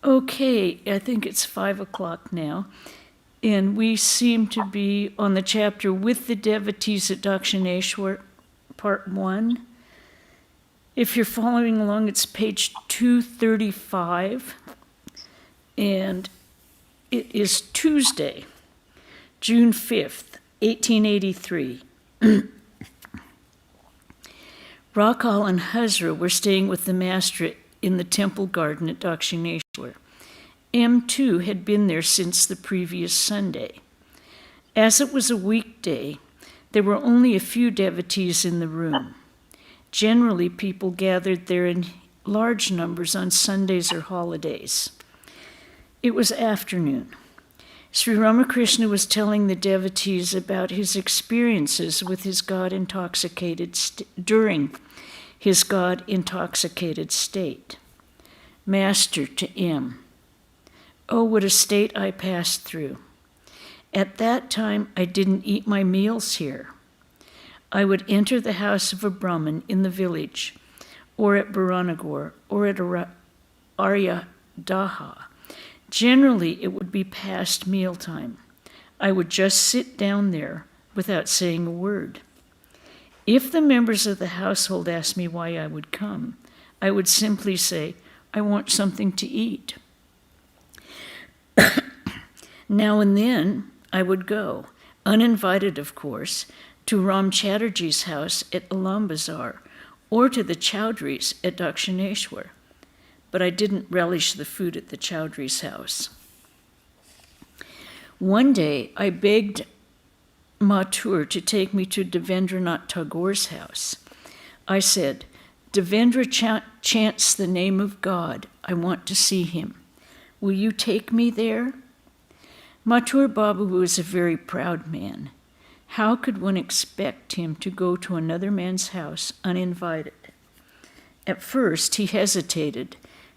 Okay, I think it's 5 o'clock now, and we seem to be on the chapter With the Devotees at Dakshineshwar, Part 1. If you're following along, it's page 235, and it is Tuesday, June 5th, 1883. Rakal and Hazra were staying with the master in the temple garden at Dakshineshwar. M too had been there since the previous Sunday. As it was a weekday, there were only a few devotees in the room. Generally, people gathered there in large numbers on Sundays or holidays. It was afternoon. Sri Ramakrishna was telling the devotees about his experiences with his during his God-intoxicated state. Master to M. Oh, what a state I passed through. At that time, I didn't eat my meals here. I would enter the house of a Brahmin in the village, or at Baranagar, or at Aryadaha. Generally, it would be past mealtime. I would just sit down there without saying a word. If the members of the household asked me why I would come, I would simply say, I want something to eat. Now and then, I would go, uninvited of course, to Ram Chatterjee's house at Alambazar, or to the Chowdhuries at Dakshineshwar. But I didn't relish the food at the Chowdhury's house. One day, I begged Mathur to take me to Devendranath Tagore's house. I said, Devendra chants the name of God. I want to see him. Will you take me there? Mathur Babu was a very proud man. How could one expect him to go to another man's house uninvited? At first, he hesitated,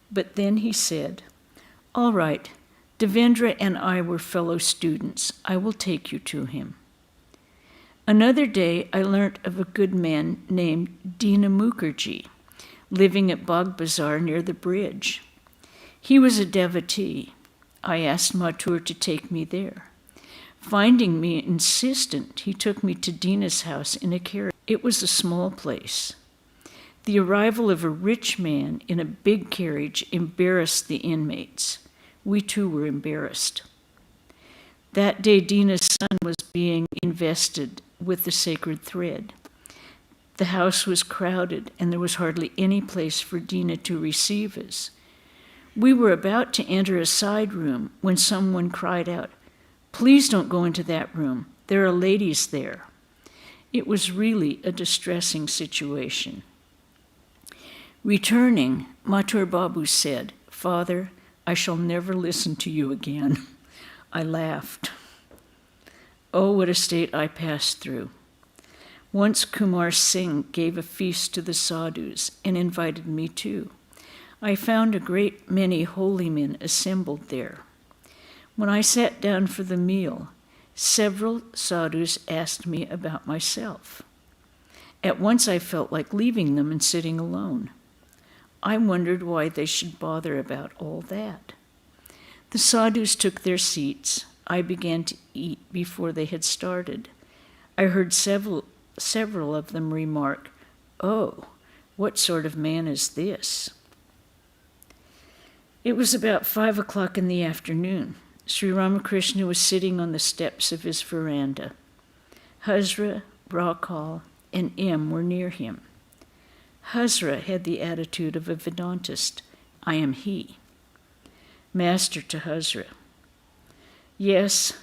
but then he said, All right, Devendra and I were fellow students. I will take you to him. Another day, I learnt of a good man named Dina Mukherjee, living at Bagh Bazaar near the bridge. He was a devotee. I asked Mathur to take me there. Finding me insistent, he took me to Dina's house in a carriage. It was a small place. The arrival of a rich man in a big carriage embarrassed the inmates. We too were embarrassed. That day, Dina's son was being invested with the sacred thread. The house was crowded, and there was hardly any place for Dina to receive us. We were about to enter a side room when someone cried out, Please don't go into that room. There are ladies there. It was really a distressing situation. Returning, Mathur Babu said, Father, I shall never listen to you again. I laughed. Oh, what a state I passed through. Once Kumar Singh gave a feast to the sadhus and invited me too. I found a great many holy men assembled there. When I sat down for the meal, several sadhus asked me about myself. At once I felt like leaving them and sitting alone. I wondered why they should bother about all that. The sadhus took their seats. I began to eat before they had started. I heard several of them remark, Oh, what sort of man is this? It was about 5 o'clock in the afternoon. Sri Ramakrishna was sitting on the steps of his veranda. Hazra, Rakal, and M were near him. Hazra had the attitude of a Vedantist. I am he. Master to Hazra. Yes,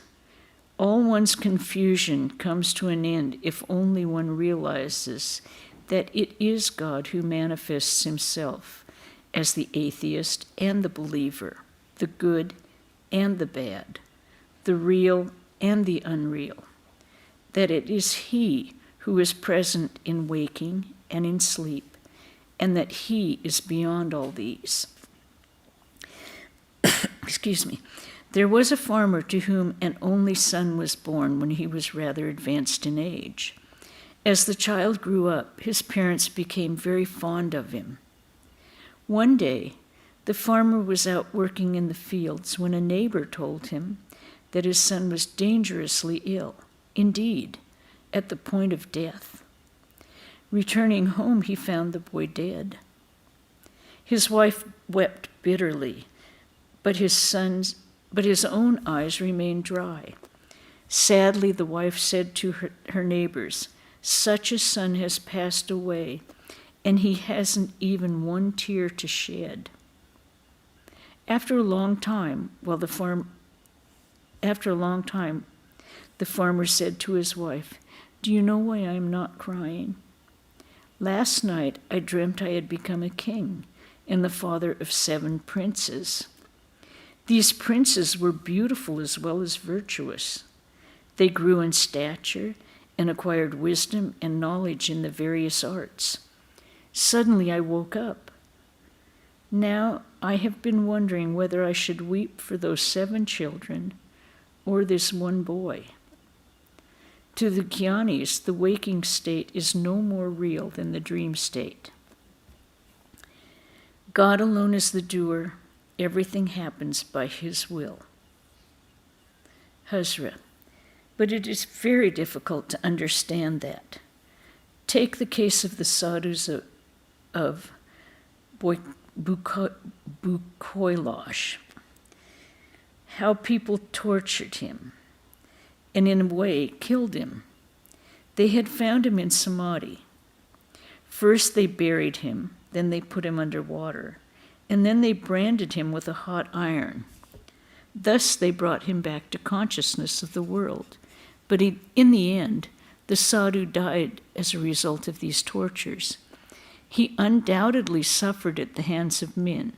all one's confusion comes to an end if only one realizes that it is God who manifests himself as the atheist and the believer, the good and the bad, the real and the unreal, that it is he who is present in waking and in sleep, and that he is beyond all these. Excuse me. There was a farmer to whom an only son was born when he was rather advanced in age. As the child grew up, his parents became very fond of him. One day, The farmer was out working in the fields when a neighbor told him that his son was dangerously ill, indeed, at the point of death. Returning home, he found the boy dead. His wife wept bitterly, but his own eyes remained dry. Sadly, the wife said to her neighbors, "Such a son has passed away, and he hasn't even one tear to shed." After a long time, the farmer said to his wife, "Do you know why I am not crying? Last night I dreamt I had become a king and the father of 7 princes. These princes were beautiful as well as virtuous. They grew in stature and acquired wisdom and knowledge in the various arts. Suddenly I woke up. Now I have been wondering whether I should weep for those 7 children or this one boy. To the jnanis, the waking state is no more real than the dream state. God alone is the doer. Everything happens by his will." Hazra. But it is very difficult to understand that. Take the case of the sadhus of Bukoilash, how people tortured him and in a way killed him. They had found him in samadhi. First they buried him, then they put him under water, and then they branded him with a hot iron. Thus they brought him back to consciousness of the world. But in the end, the sadhu died as a result of these tortures. He undoubtedly suffered at the hands of men,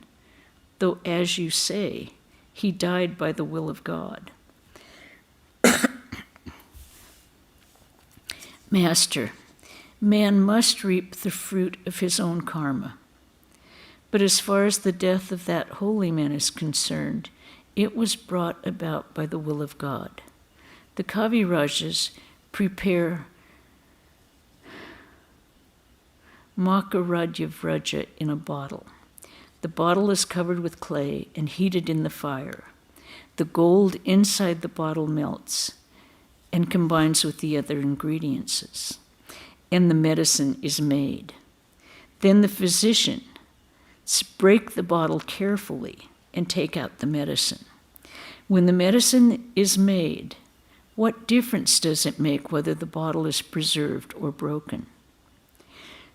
though, as you say, he died by the will of God. Master, man must reap the fruit of his own karma. But as far as the death of that holy man is concerned, it was brought about by the will of God. The Kavirajas prepare Makaradya Vraja in a bottle. The bottle is covered with clay and heated in the fire. The gold inside the bottle melts and combines with the other ingredients, and the medicine is made. Then the physicians break the bottle carefully and take out the medicine. When the medicine is made, what difference does it make whether the bottle is preserved or broken?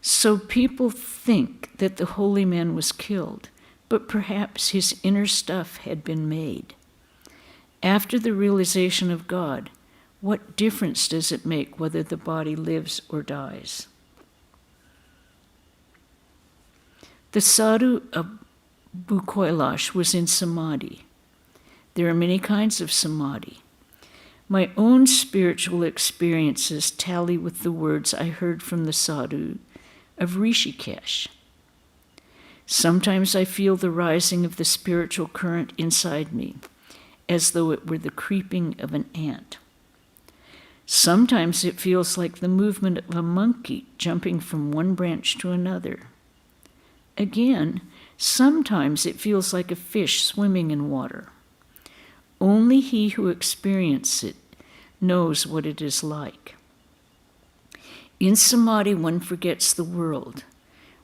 So people think that the holy man was killed, but perhaps his inner stuff had been made. After the realization of God, what difference does it make whether the body lives or dies? The sadhu of Bukoilash was in samadhi. There are many kinds of samadhi. My own spiritual experiences tally with the words I heard from the sadhu of Rishikesh. Sometimes I feel the rising of the spiritual current inside me, as though it were the creeping of an ant. Sometimes it feels like the movement of a monkey jumping from one branch to another. Again, sometimes it feels like a fish swimming in water. Only he who experiences it knows what it is like. In samadhi, one forgets the world.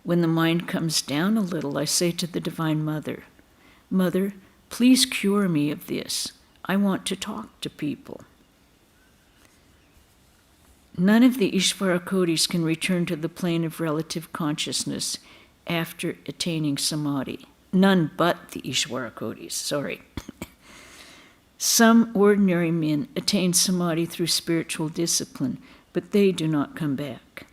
When the mind comes down a little, I say to the Divine Mother, "Mother, please cure me of this. I want to talk to people." None of the Ishvara Kodis can return to the plane of relative consciousness after attaining samadhi. None but the Ishvara Kodis, sorry. Some ordinary men attain samadhi through spiritual discipline, but they do not come back.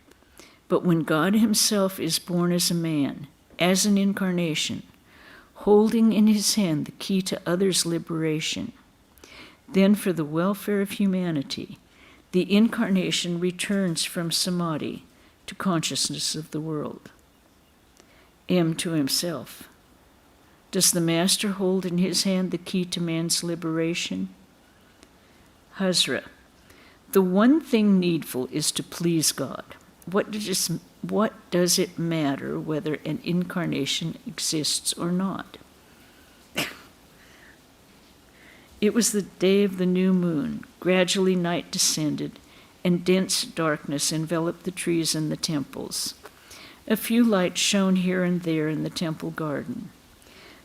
But when God himself is born as a man, as an incarnation, holding in his hand the key to others' liberation, then for the welfare of humanity, the incarnation returns from samadhi to consciousness of the world. M to himself. Does the Master hold in his hand the key to man's liberation? Hazra. The one thing needful is to please God. What does it matter whether an incarnation exists or not? It was the day of the new moon. Gradually night descended, and dense darkness enveloped the trees and the temples. A few lights shone here and there in the temple garden.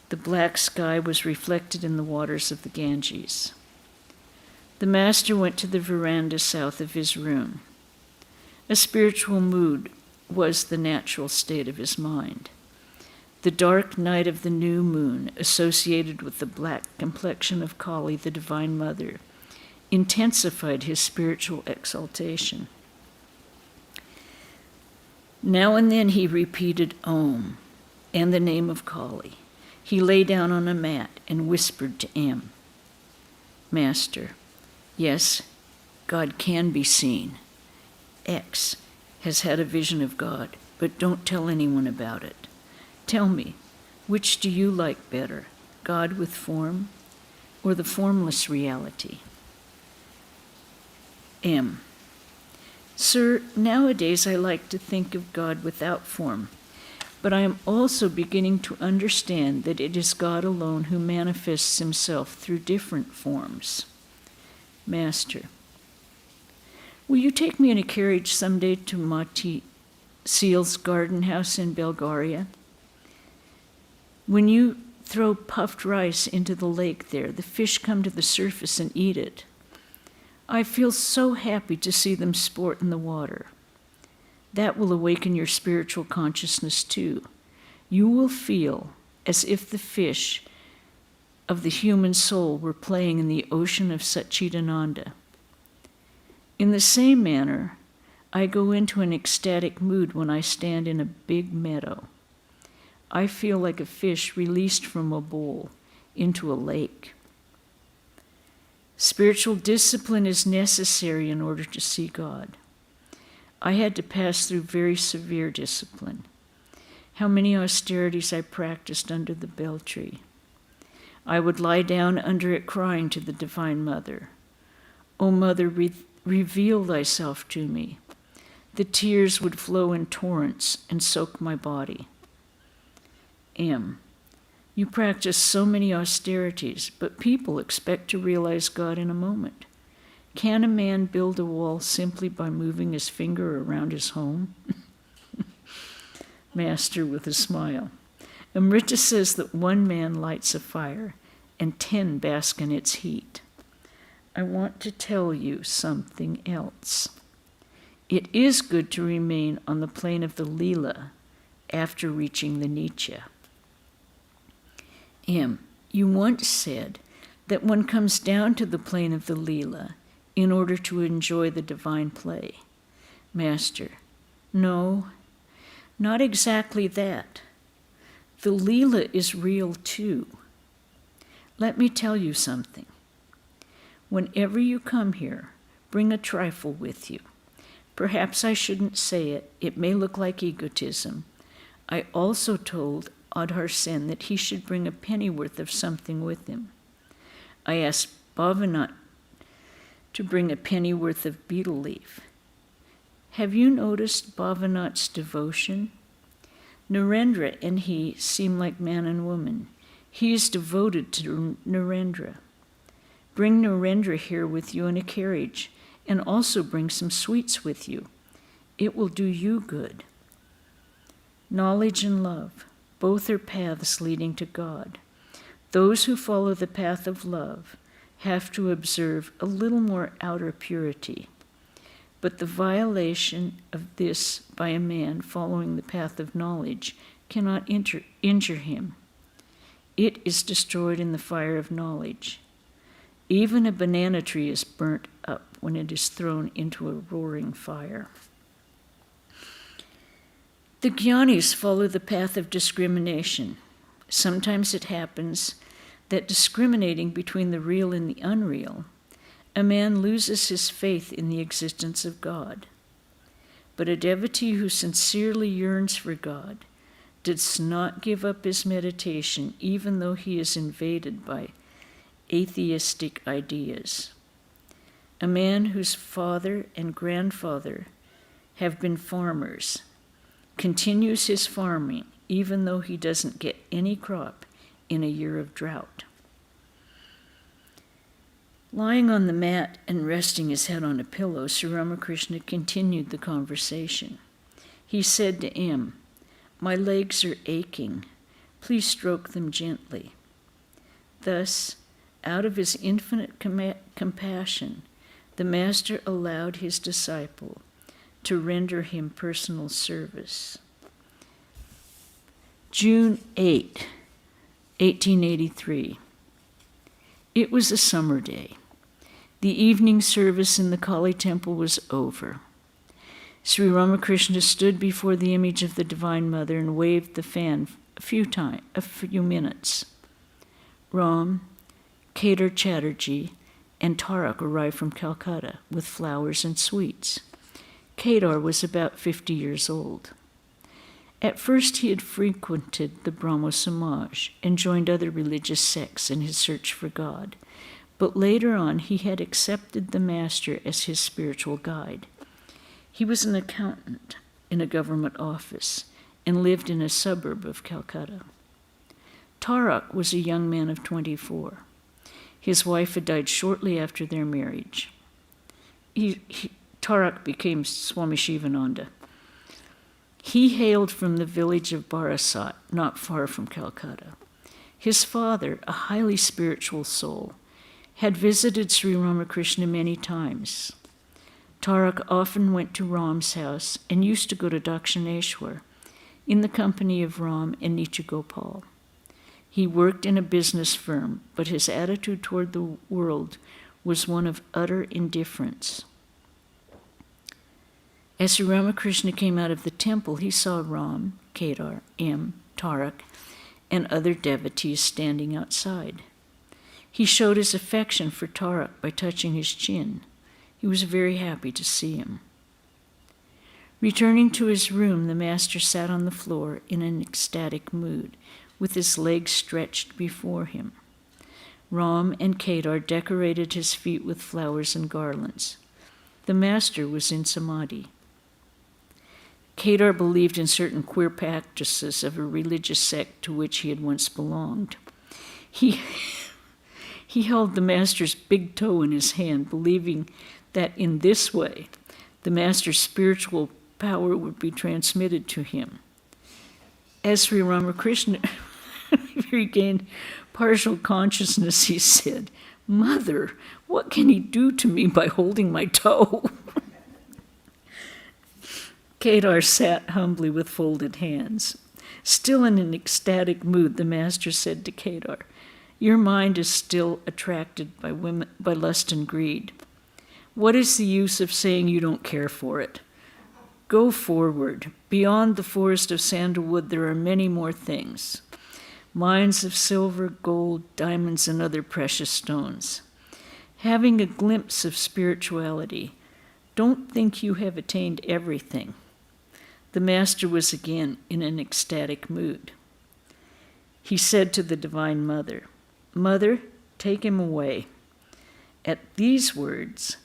The black sky was reflected in the waters of the Ganges. The master went to the veranda south of his room. A spiritual mood was the natural state of his mind. The dark night of the new moon, associated with the black complexion of Kali, the Divine Mother, intensified his spiritual exaltation. Now and then he repeated Om and the name of Kali. He lay down on a mat and whispered to M. Master, yes, God can be seen. X has had a vision of God, but don't tell anyone about it. Tell me, which do you like better, God with form or the formless reality? M. Sir, nowadays I like to think of God without form, but I am also beginning to understand that it is God alone who manifests himself through different forms. Master, will you take me in a carriage someday to Mati Seal's garden house in Bulgaria? When you throw puffed rice into the lake there, the fish come to the surface and eat it. I feel so happy to see them sport in the water. That will awaken your spiritual consciousness too. You will feel as if the fish of the human soul were playing in the ocean of Satchidananda. In the same manner, I go into an ecstatic mood when I stand in a big meadow. I feel like a fish released from a bowl into a lake. Spiritual discipline is necessary in order to see God. I had to pass through very severe discipline. How many austerities I practiced under the bell tree. I would lie down under it crying to the Divine Mother. O Mother, reveal thyself to me. The tears would flow in torrents and soak my body. M. You practice so many austerities, but people expect to realize God in a moment. Can a man build a wall simply by moving his finger around his home? Master with a smile. Amrita says that one man lights a fire and 10 bask in its heat. I want to tell you something else. It is good to remain on the plane of the Leela after reaching the Nitya. M. You once said that one comes down to the plane of the Leela in order to enjoy the divine play. Master, no, not exactly that. The Leela is real too. Let me tell you something. Whenever you come here, bring a trifle with you. Perhaps I shouldn't say it. It may look like egotism. I also told Adhar Sen that he should bring a pennyworth of something with him. I asked Bhavanat to bring a pennyworth of betel leaf. Have you noticed Bhavanat's devotion? Narendra and he seem like man and woman. He is devoted to Narendra. Bring Narendra here with you in a carriage, and also bring some sweets with you. It will do you good. Knowledge and love, both are paths leading to God. Those who follow the path of love have to observe a little more outer purity. But the violation of this by a man following the path of knowledge cannot injure him. It is destroyed in the fire of knowledge. Even a banana tree is burnt up when it is thrown into a roaring fire. The jnanis follow the path of discrimination. Sometimes it happens that discriminating between the real and the unreal, a man loses his faith in the existence of God. But a devotee who sincerely yearns for God does not give up his meditation even though he is invaded by atheistic ideas. A man whose father and grandfather have been farmers continues his farming even though he doesn't get any crop in a year of drought. Lying on the mat and resting his head on a pillow, Sri Ramakrishna continued the conversation. He said to M, "My legs are aching. Please stroke them gently." Thus, out of his infinite compassion, the Master allowed his disciple to render him personal service. June 8, 1883. It was a summer day. The evening service in the Kali temple was over. Sri Ramakrishna stood before the image of the Divine Mother and waved the fan a few minutes. Ram, Kedar Chatterjee, and Tarak arrived from Calcutta with flowers and sweets. Kedar was about 50 years old. At first he had frequented the Brahmo Samaj and joined other religious sects in his search for God, but later on he had accepted the Master as his spiritual guide. He was an accountant in a government office and lived in a suburb of Calcutta. Tarak was a young man of 24. His wife had died shortly after their marriage. Tarak became Swami Shivananda. He hailed from the village of Barasat, not far from Calcutta. His father, a highly spiritual soul, had visited Sri Ramakrishna many times. Tarak often went to Ram's house and used to go to Dakshineshwar in the company of Ram and Nitya Gopal. He worked in a business firm, but his attitude toward the world was one of utter indifference. As Sri Ramakrishna came out of the temple, he saw Ram, Kedar, M, Tarak, and other devotees standing outside. He showed his affection for Tarak by touching his chin. He was very happy to see him. Returning to his room, the Master sat on the floor in an ecstatic mood, with his legs stretched before him. Ram and Kedar decorated his feet with flowers and garlands. The Master was in samadhi. Kedar believed in certain queer practices of a religious sect to which he had once belonged. He held the Master's big toe in his hand, believing that in this way the Master's spiritual power would be transmitted to him. As Sri Ramakrishna regained partial consciousness, he said, "Mother, what can he do to me by holding my toe?" Kedar sat humbly with folded hands. Still in an ecstatic mood, the Master said to Kedar, "Your mind is still attracted by lust and greed. What is the use of saying you don't care for it? Go forward. Beyond the forest of sandalwood, there are many more things. Mines of silver, gold, diamonds, and other precious stones. Having a glimpse of spirituality, don't think you have attained everything." The Master was again in an ecstatic mood. He said to the Divine Mother, "Mother, take him away." At these words,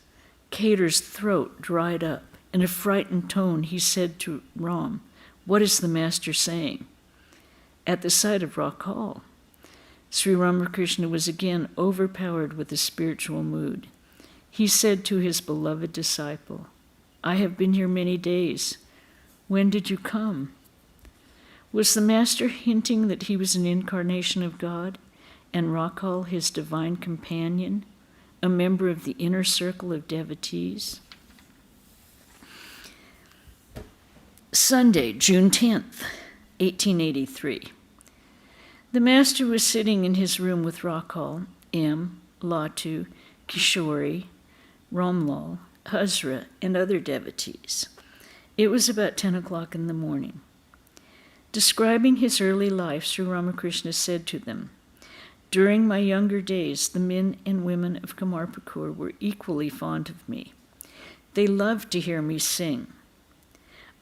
Kedar's throat dried up. In a frightened tone, he said to Ram, "What is the Master saying?" At the sight of Rakal, Sri Ramakrishna was again overpowered with a spiritual mood. He said to his beloved disciple, "I have been here many days. When did you come?" Was the Master hinting that he was an incarnation of God, and Rakal his divine companion, a member of the inner circle of devotees? Sunday, June 10th, 1883. The Master was sitting in his room with Rakal, M, Latu, Kishori, Ramlal, Hazra, and other devotees. It was about 10 o'clock in the morning. Describing his early life, Sri Ramakrishna said to them, "During my younger days, the men and women of Kamarpukur were equally fond of me. They loved to hear me sing.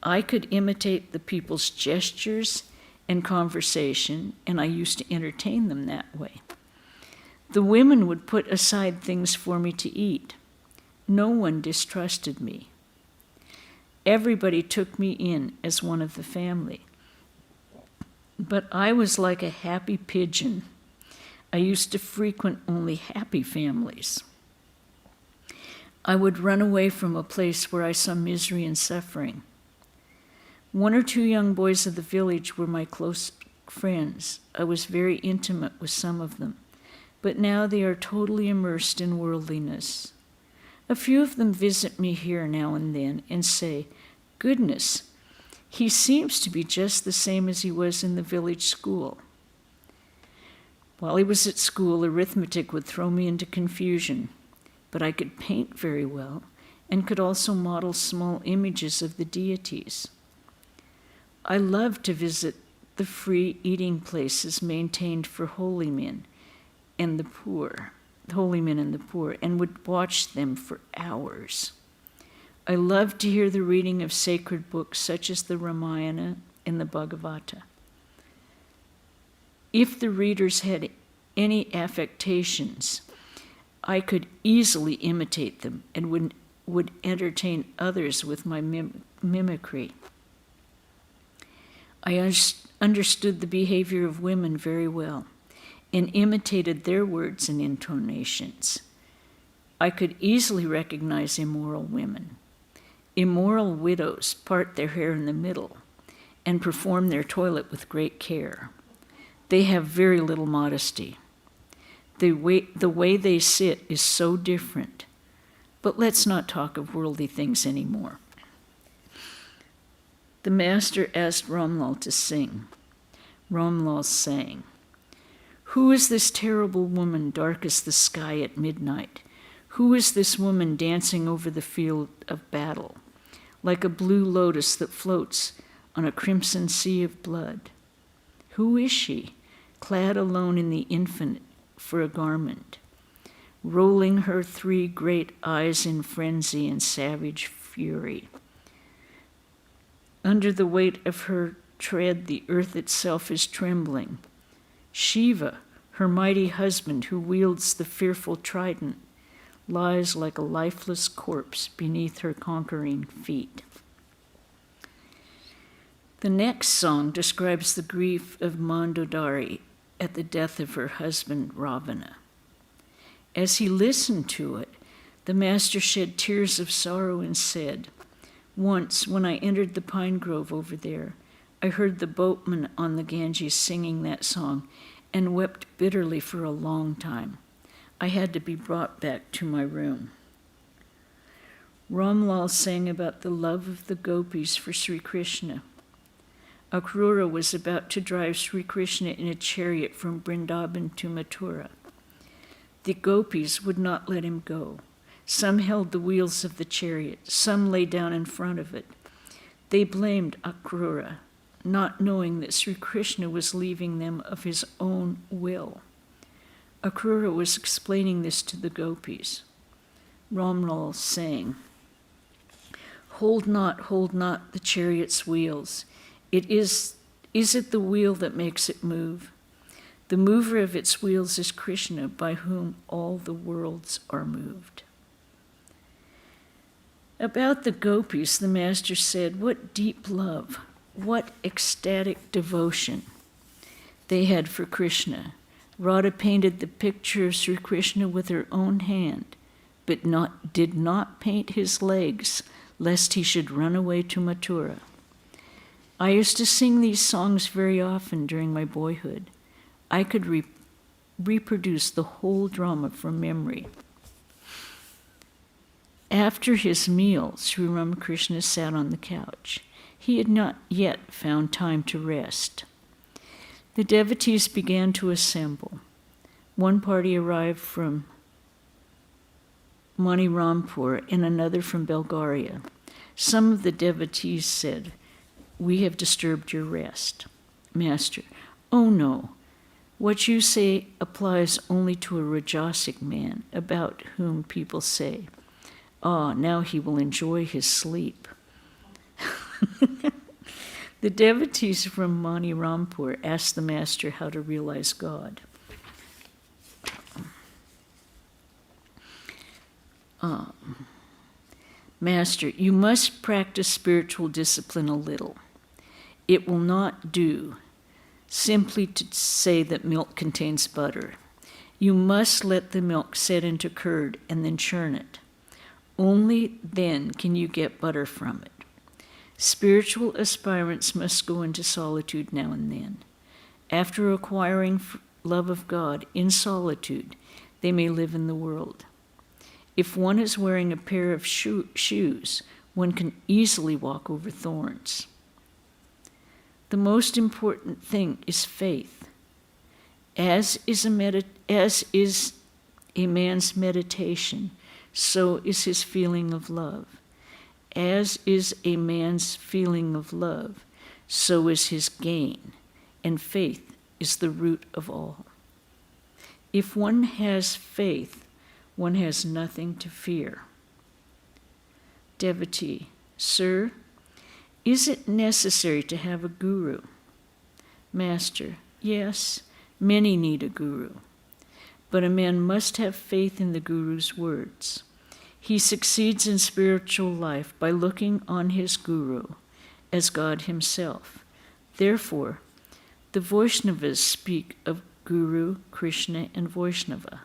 I could imitate the people's gestures and conversation, and I used to entertain them that way. The women would put aside things for me to eat. No one distrusted me. Everybody took me in as one of the family. But I was like a happy pigeon. I used to frequent only happy families. I would run away from a place where I saw misery and suffering. 1 or 2 young boys of the village were my close friends. I was very intimate with some of them, but now they are totally immersed in worldliness. A few of them visit me here now and then and say, "Goodness, he seems to be just the same as he was in the village school." While he was at school, arithmetic would throw me into confusion, but I could paint very well and could also model small images of the deities. I loved to visit the free eating places maintained for holy men and the poor, and would watch them for hours. I loved to hear the reading of sacred books such as the Ramayana and the Bhagavata. If the readers had any affectations, I could easily imitate them and would entertain others with my mimicry. I understood the behavior of women very well and imitated their words and intonations. I could easily recognize immoral women. Immoral widows part their hair in the middle and perform their toilet with great care. They have very little modesty. The way they sit is so different. But let's not talk of worldly things anymore. The master asked Ramlal to sing. Ramlal sang, "Who is this terrible woman, dark as the sky at midnight? Who is this woman dancing over the field of battle, like a blue lotus that floats on a crimson sea of blood? Who is she, clad alone in the infinite for a garment, rolling her 3 great eyes in frenzy and savage fury? Under the weight of her tread, the earth itself is trembling. Shiva, her mighty husband who wields the fearful trident, lies like a lifeless corpse beneath her conquering feet." The next song describes the grief of Mandodari at the death of her husband Ravana. As he listened to it, the master shed tears of sorrow and said, "Once, when I entered the pine grove over there, I heard the boatman on the Ganges singing that song and wept bitterly for a long time. I had to be brought back to my room." Ramlal sang about the love of the gopis for Sri Krishna. Akrura was about to drive Sri Krishna in a chariot from Vrindavan to Mathura. The gopis would not let him go. Some held the wheels of the chariot, some lay down in front of it. They blamed Akrura, not knowing that Sri Krishna was leaving them of his own will. Akrura was explaining this to the gopis. Ramlal sang, hold not the chariot's wheels. Is it the wheel that makes it move? The mover of its wheels is Krishna, by whom all the worlds are moved." About the gopis, the master said, what deep love, what ecstatic devotion they had for Krishna. Radha painted the picture of Sri Krishna with her own hand, but did not paint his legs, lest he should run away to Mathura. I used to sing these songs very often during my boyhood. I could reproduce the whole drama from memory. After his meal, Sri Ramakrishna sat on the couch. He had not yet found time to rest. The devotees began to assemble. One party arrived from Manirampur and another from Bulgaria. Some of the devotees said, "We have disturbed your rest." Master, "Oh no, what you say applies only to a Rajasic man, about whom people say, 'Ah, now he will enjoy his sleep.'" The devotees from Manirampur asked the master how to realize God. Master, you must practice spiritual discipline a little. It will not do simply to say that milk contains butter. You must let the milk set into curd and then churn it. Only then can you get butter from it. Spiritual aspirants must go into solitude now and then. After acquiring love of God in solitude, they may live in the world. If one is wearing a pair of shoes, one can easily walk over thorns. The most important thing is faith. As is a man's meditation, so is his feeling of love. As is a man's feeling of love, so is his gain, and faith is the root of all. If one has faith, one has nothing to fear. Devotee, sir, is it necessary to have a guru? Master, yes, many need a guru, but a man must have faith in the guru's words. He succeeds in spiritual life by looking on his guru as God himself. Therefore, the Vaishnavas speak of Guru, Krishna, and Vaishnava.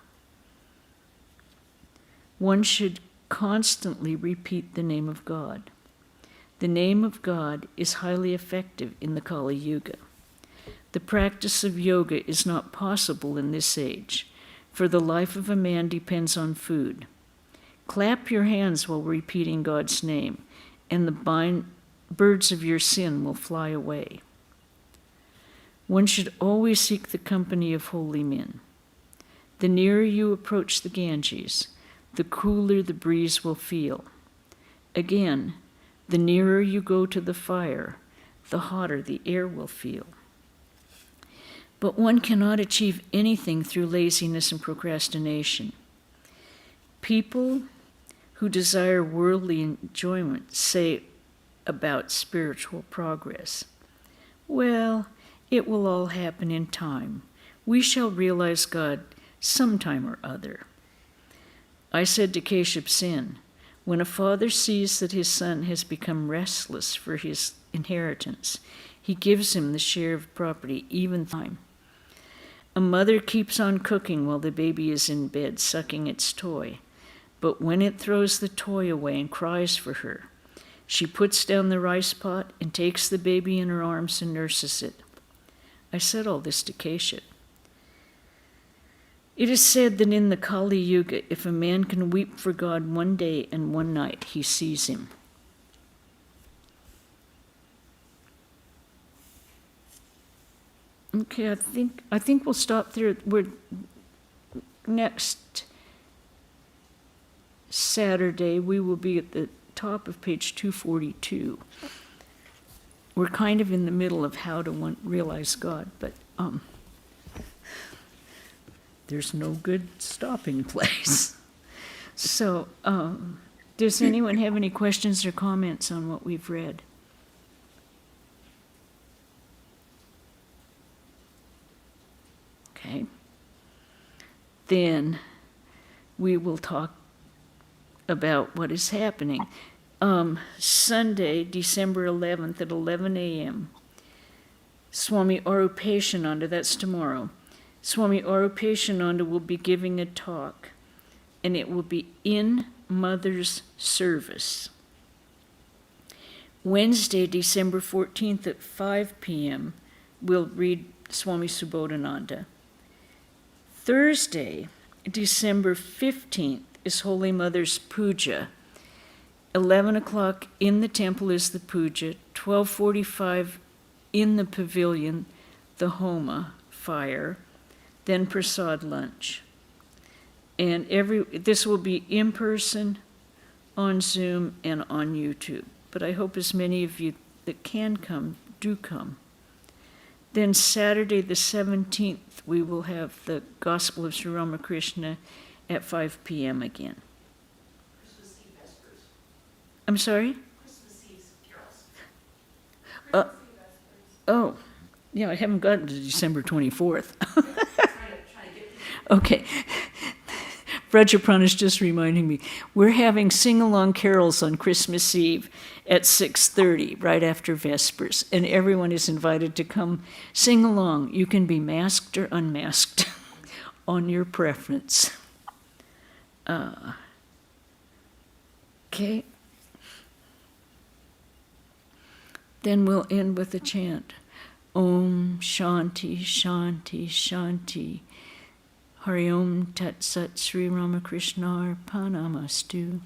One should constantly repeat the name of God. The name of God is highly effective in the Kali Yuga. The practice of yoga is not possible in this age, for the life of a man depends on food. Clap your hands while repeating God's name, and the birds of your sin will fly away. One should always seek the company of holy men. The nearer you approach the Ganges, the cooler the breeze will feel. Again, the nearer you go to the fire, the hotter the air will feel. But one cannot achieve anything through laziness and procrastination. People who desire worldly enjoyment say about spiritual progress, well, it will all happen in time. We shall realize God sometime or other. I said to Keshav Sen, when a father sees that his son has become restless for his inheritance, he gives him the share of property even time. A mother keeps on cooking while the baby is in bed sucking its toy, but when it throws the toy away and cries for her, she puts down the rice pot and takes the baby in her arms and nurses it. I said all this to Keshav. It is said that in the Kali Yuga, if a man can weep for God one day and one night, he sees him. Okay, I think we'll stop there. We're next Saturday, we will be at the top of page 242. We're kind of in the middle of how to realize God, but there's no good stopping place. So, does anyone have any questions or comments on what we've read? Okay. Then we will talk about what is happening. Sunday, December 11th at 11 a.m., Swami Arupeshananda, that's tomorrow, Swami Arupeshananda will be giving a talk, and it will be in Mother's Service. Wednesday, December 14th at 5 p.m., we'll read Swami Subodhananda. Thursday, December 15th, is Holy Mother's Puja. 11 o'clock in the temple is the puja, 12:45 in the pavilion, the homa, fire, then prasad lunch. And this will be in person, on Zoom, and on YouTube. But I hope as many of you that can come, do come. Then Saturday the 17th, we will have the Gospel of Sri Ramakrishna at 5 p.m. again. Christmas Eve Vespers. I'm sorry? Christmas Eve carols. Oh, yeah, I haven't gotten to December 24th. Trying to get Okay. Brajapan is just reminding me, we're having sing-along carols on Christmas Eve at 6:30, right after Vespers, and everyone is invited to come sing along. You can be masked or unmasked on your preference. Okay. Then we'll end with a chant. Om Shanti Shanti Shanti. Hari Om Tat Sat Sri Ramakrishna Arpanamastu.